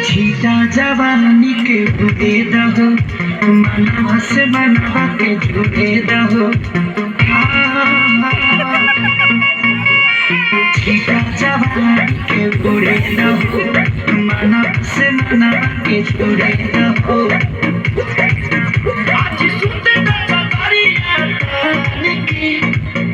छीटा जवानी के बुके दहो मनवा से मनवा के झुके दहो छीटा जवानी के बुरे दहो मनवा से मनवा के झुके दहो आज सुनते दरिया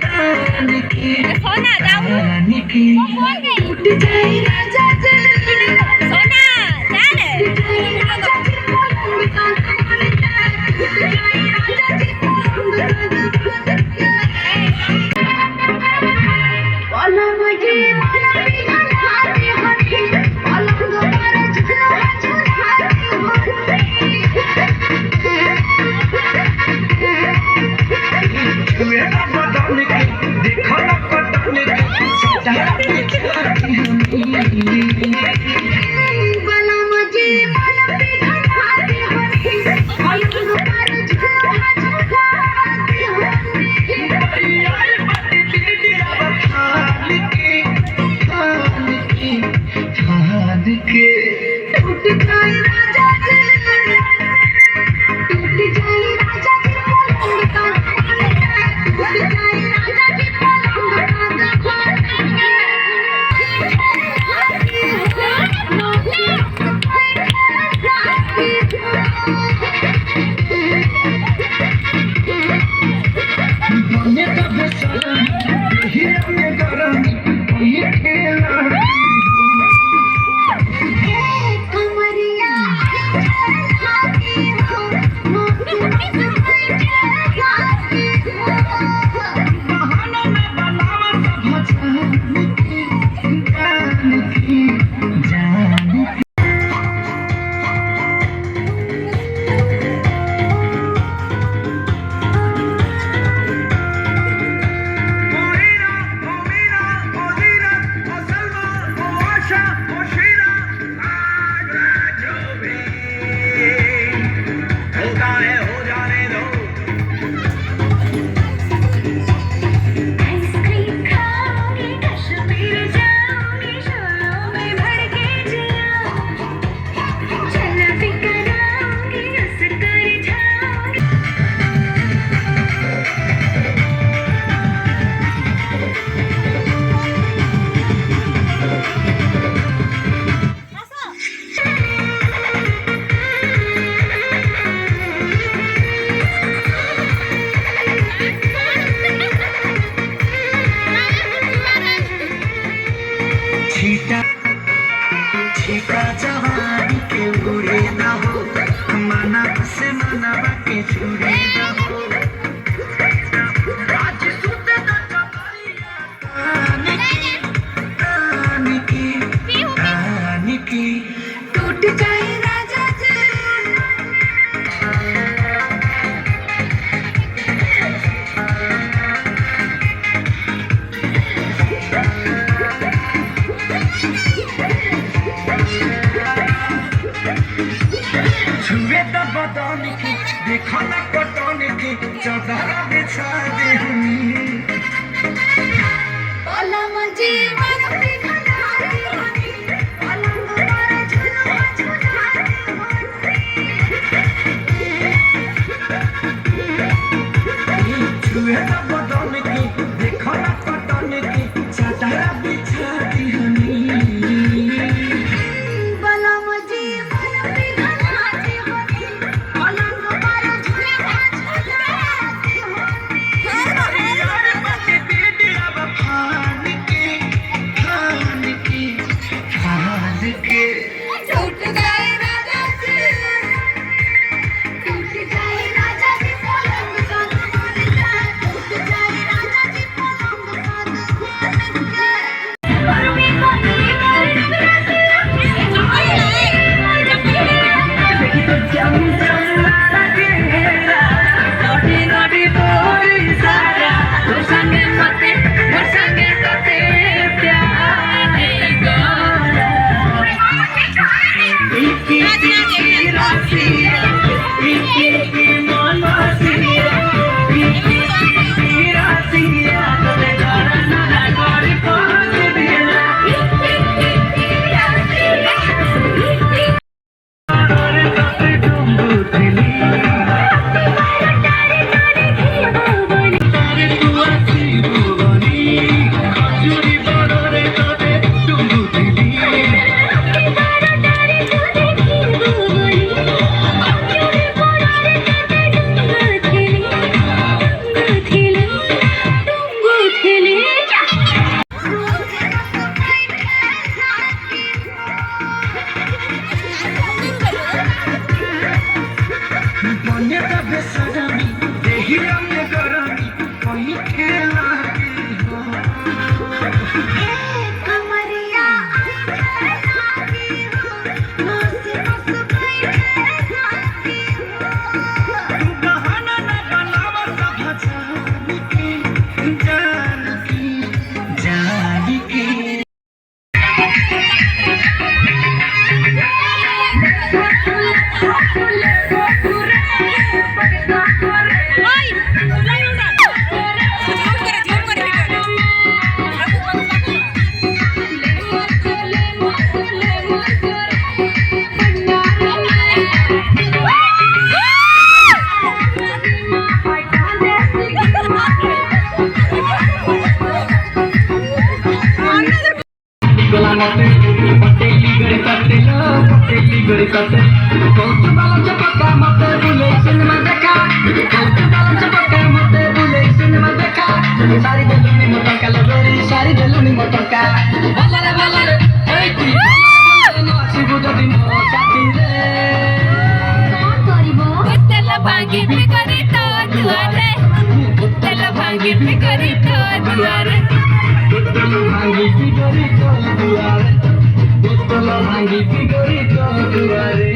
तानिकी सोना जाऊ तानिकी उठ जाए राजा छीटा जवानी के बुरे ना हो मना से मनवा के छुरे ना हो आज सुते तानिकी टूट जाए राजा जी देला मते पटेली गड़ी कटेलो पटेली गड़ी कटे कौत बाला चपका मते बुले सिनेमा देखा कौत बाला चपका मते बुले सिनेमा देखा सारी देलुनी मोटका लगोरी सारी देलुनी मोटका भला रे ए ती नाची बुझदी मो साथी रे कौन करिबो तेल भांगी बिकरी तो दुआरे तेल भांगी बिकरी तो दुआरे तेल भांगी बिकरी तो दुआरे तेल भांगी बिकरी तो दुआरे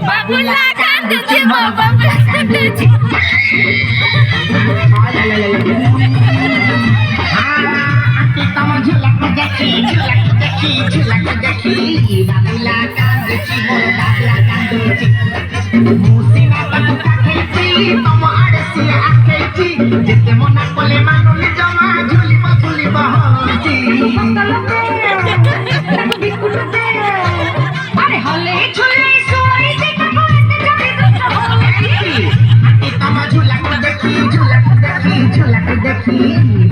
बाबूला कांदे जी बाबा कांदे जी যেতে মনা কলে মানুষ জমা ঝুলিব ঝুলিব আরে হলে ঝুলে সই দেখা ঝুলা দেখি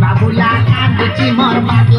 বাবুলা কাঁদছি মোর বাবলা